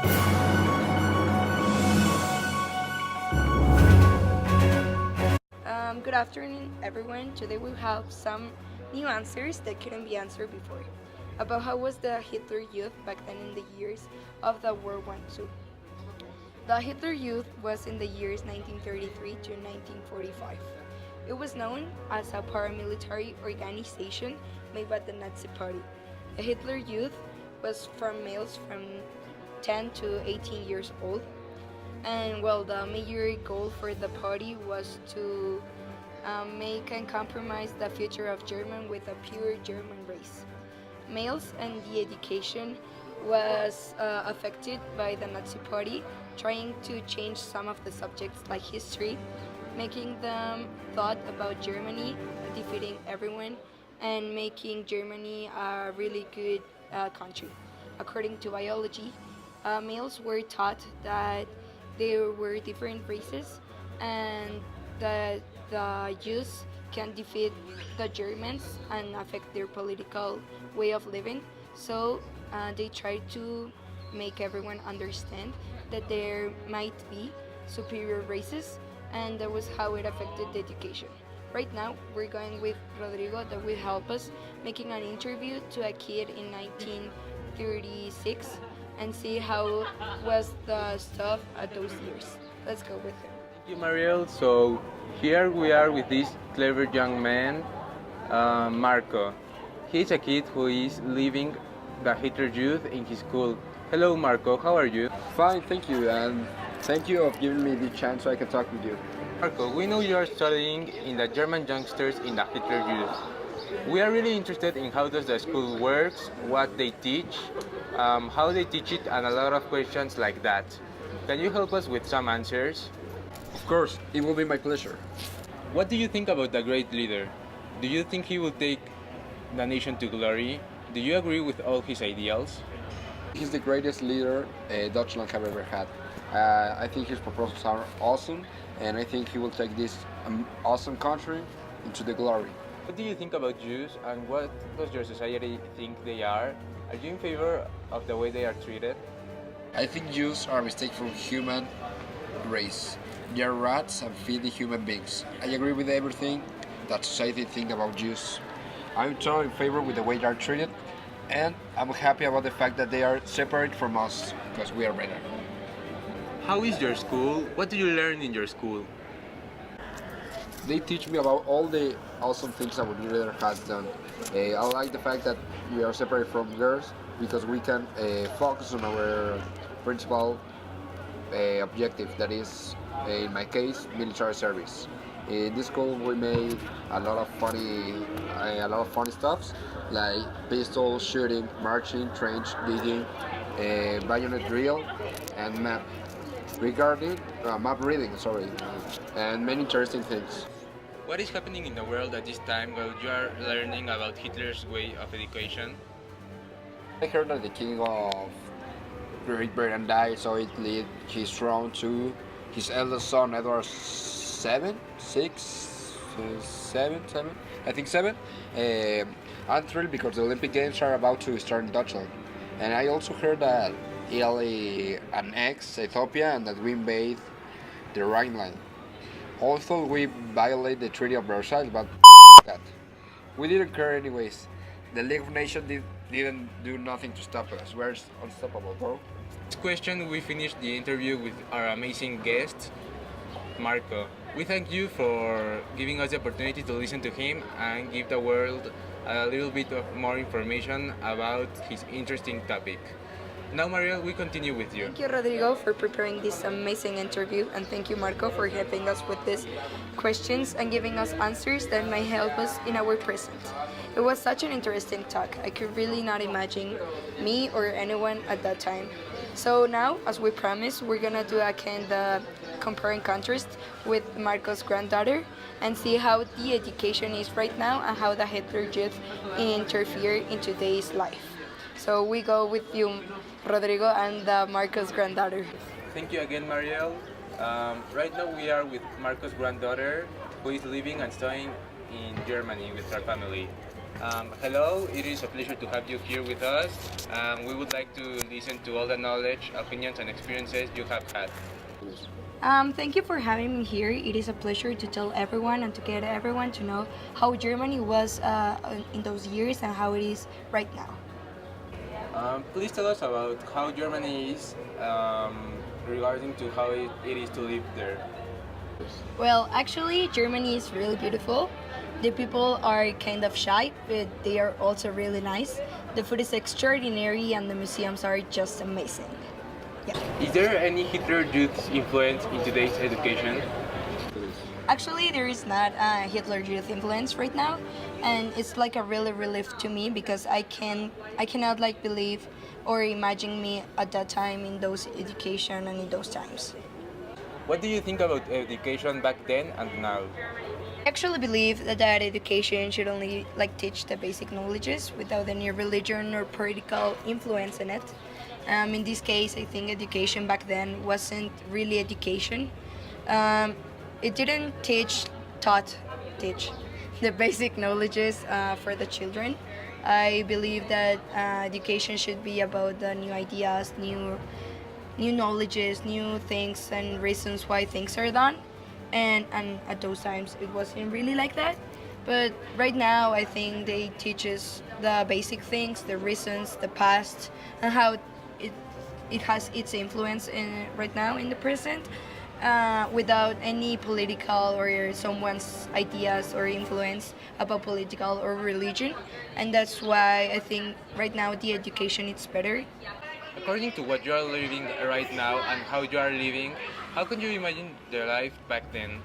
Good afternoon, everyone. Today we have some new answers that couldn't be answered before about how was the Hitler Youth back then in the years of the World War II. The Hitler Youth was in the years 1933 to 1945. It was known as a paramilitary organization made by the Nazi Party. The Hitler Youth was from males from 10 to 18 years old, and well, the major goal for the party was to make and compromise the future of German with a pure German race. Males and the education was affected by the Nazi Party, trying to change some of the subjects like history, making them thought about Germany defeating everyone and making Germany a really good country. According to biology, males were taught that there were different races and that the Jews can defeat the Germans and affect their political way of living. So they tried to make everyone understand that there might be superior races, and that was how it affected the education. Right now, we're going with Rodrigo that will help us making an interview to a kid in 1936 and see how was the stuff at those years. Let's go with him. Thank you, Mariel. So here we are with this clever young man, Marco. He's a kid who is living the Hitler Youth in his school. Hello, Marco. How are you? Fine, thank you, and thank you of giving me the chance so I can talk with you. Marco, we know you are studying in the German youngsters in the Hitler Youth. We are really interested in how does the school works, what they teach, how they teach it, and a lot of questions like that. Can you help us with some answers? Of course, it will be my pleasure. What do you think about the great leader? Do you think he will take the nation to glory? Do you agree with all his ideals? He's the greatest leader Deutschland have ever had. I think his proposals are awesome, and I think he will take this awesome country into the glory. What do you think about Jews, and what does your society think they are? Are you in favor of the way they are treated? I think Jews are a mistake from human race. They are rats and feed the human beings. I agree with everything that society thinks about Jews. I'm totally in favor with the way they are treated, and I'm happy about the fact that they are separate from us because we are better. How is your school? What do you learn in your school? They teach me about all the awesome things our leader has done. I like the fact that we are separate from girls because we can focus on our principal objective, that is, in my case, military service. In this school, we made a lot of funny stuffs like pistol shooting, marching, trench digging, bayonet drill, and map reading. And many interesting things. What is happening in the world at this time while you are learning about Hitler's way of education? I heard that the king of Great Britain died, so it led his throne to his eldest son, Edward seven. I think seven. I'm thrilled because the Olympic Games are about to start in Deutschland, and I also heard that Italy annexed Ethiopia and that we invade the Rhineland. Also, we violate the Treaty of Versailles, but that. We didn't care anyways. The League of Nations didn't do nothing to stop us. We're unstoppable, bro. This question, we finished the interview with our amazing guest, Marco. We thank you for giving us the opportunity to listen to him and give the world a little bit of more information about his interesting topic. Now, Mariel, we continue with you. Thank you, Rodrigo, for preparing this amazing interview, and thank you, Marco, for helping us with these questions and giving us answers that may help us in our present. It was such an interesting talk. I could really not imagine me or anyone at that time. So now, as we promised, we're gonna do again the compare and contrast with Marco's granddaughter and see how the education is right now and how the Hitler Youth interfere in today's life. So we go with you, Rodrigo, and Marco's granddaughter. Thank you again, Mariel. Right now we are with Marco's granddaughter, who is living and studying in Germany with her family. Hello, it is a pleasure to have you here with us. We would like to listen to all the knowledge, opinions, and experiences you have had. Thank you for having me here. It is a pleasure to tell everyone and to get everyone to know how Germany was in those years and how it is right now. Please tell us about how Germany is regarding to how it is to live there. Well, actually, Germany is really beautiful. The people are kind of shy, but they are also really nice. The food is extraordinary, and the museums are just amazing. Yeah. Is there any Hitler Youth influence in today's education? Actually, there is not a Hitler Youth influence right now, and it's like a really relief to me because I cannot like believe or imagine me at that time in those education and in those times. What do you think about education back then and now? I actually believe that education should only like teach the basic knowledges without any religion or political influence in it. In this case, I think education back then wasn't really education. It didn't teach the basic knowledges for the children. I believe that education should be about the new ideas, new knowledges, new things, and reasons why things are done. And at those times, it wasn't really like that. But right now, I think they teach us the basic things, the reasons, the past, and how it it has its influence in right now in the present, without any political or someone's ideas or influence about political or religion. And that's why I think right now the education is better. According to what you are living right now and how you are living, how can you imagine the life back then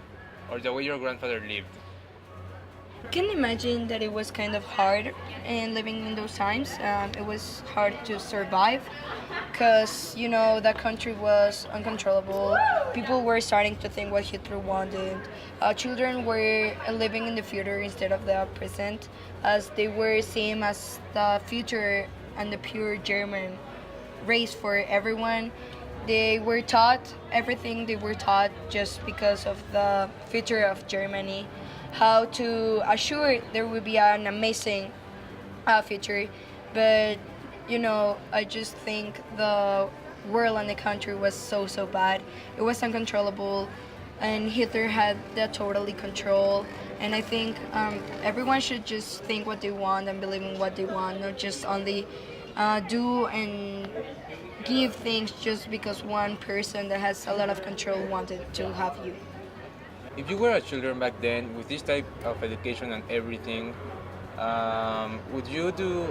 or the way your grandfather lived? I can imagine that it was kind of hard in living in those times. It was hard to survive because, you know, the country was uncontrollable. People were starting to think what Hitler wanted. Children were living in the future instead of the present, as they were seen as the future and the pure German race for everyone. They were taught everything they were taught just because of the future of Germany, how to assure there will be an amazing future. But you know, I just think the world and the country was so bad. It was uncontrollable, and Hitler had the totally control. And I think everyone should just think what they want and believe in what they want, not just only do and give things just because one person that has a lot of control wanted to have you. If you were a children back then with this type of education and everything, would you do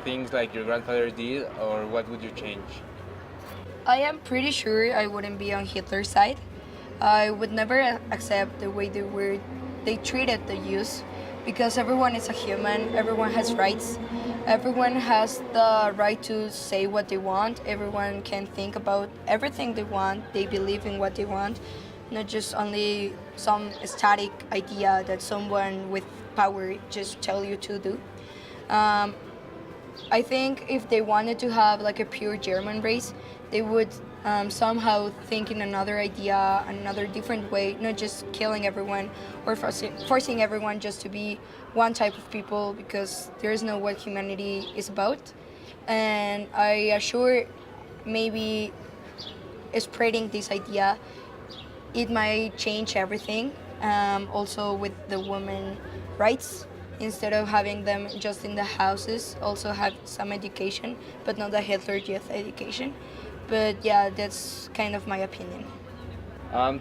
things like your grandfather did, or what would you change? I am pretty sure I wouldn't be on Hitler's side. I would never accept the way they treated the youth, because everyone is a human, everyone has rights, everyone has the right to say what they want, everyone can think about everything they want, they believe in what they want, not just only some static idea that someone with power just tell you to do. I think if they wanted to have like a pure German race, they would somehow think in another idea, another different way, not just killing everyone or forcing everyone just to be one type of people, because there is no what humanity is about. And I assure maybe spreading this idea, it might change everything. Also with the women rights, instead of having them just in the houses, also have some education, but not the Hitler Youth education. But yeah, that's kind of my opinion.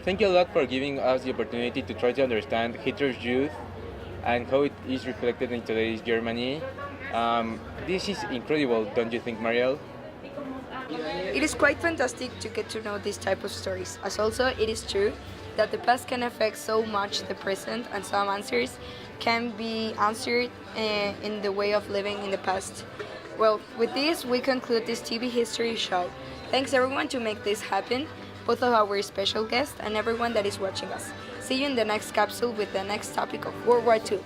Thank you a lot for giving us the opportunity to try to understand Hitler's youth and how it is reflected in today's Germany. This is incredible, don't you think, Mariel? It is quite fantastic to get to know these type of stories, as also it is true that the past can affect so much the present, and some answers can be answered in the way of living in the past. Well, with this, we conclude this TV history show. Thanks everyone to make this happen, both of our special guests and everyone that is watching us. See you in the next capsule with the next topic of World War II.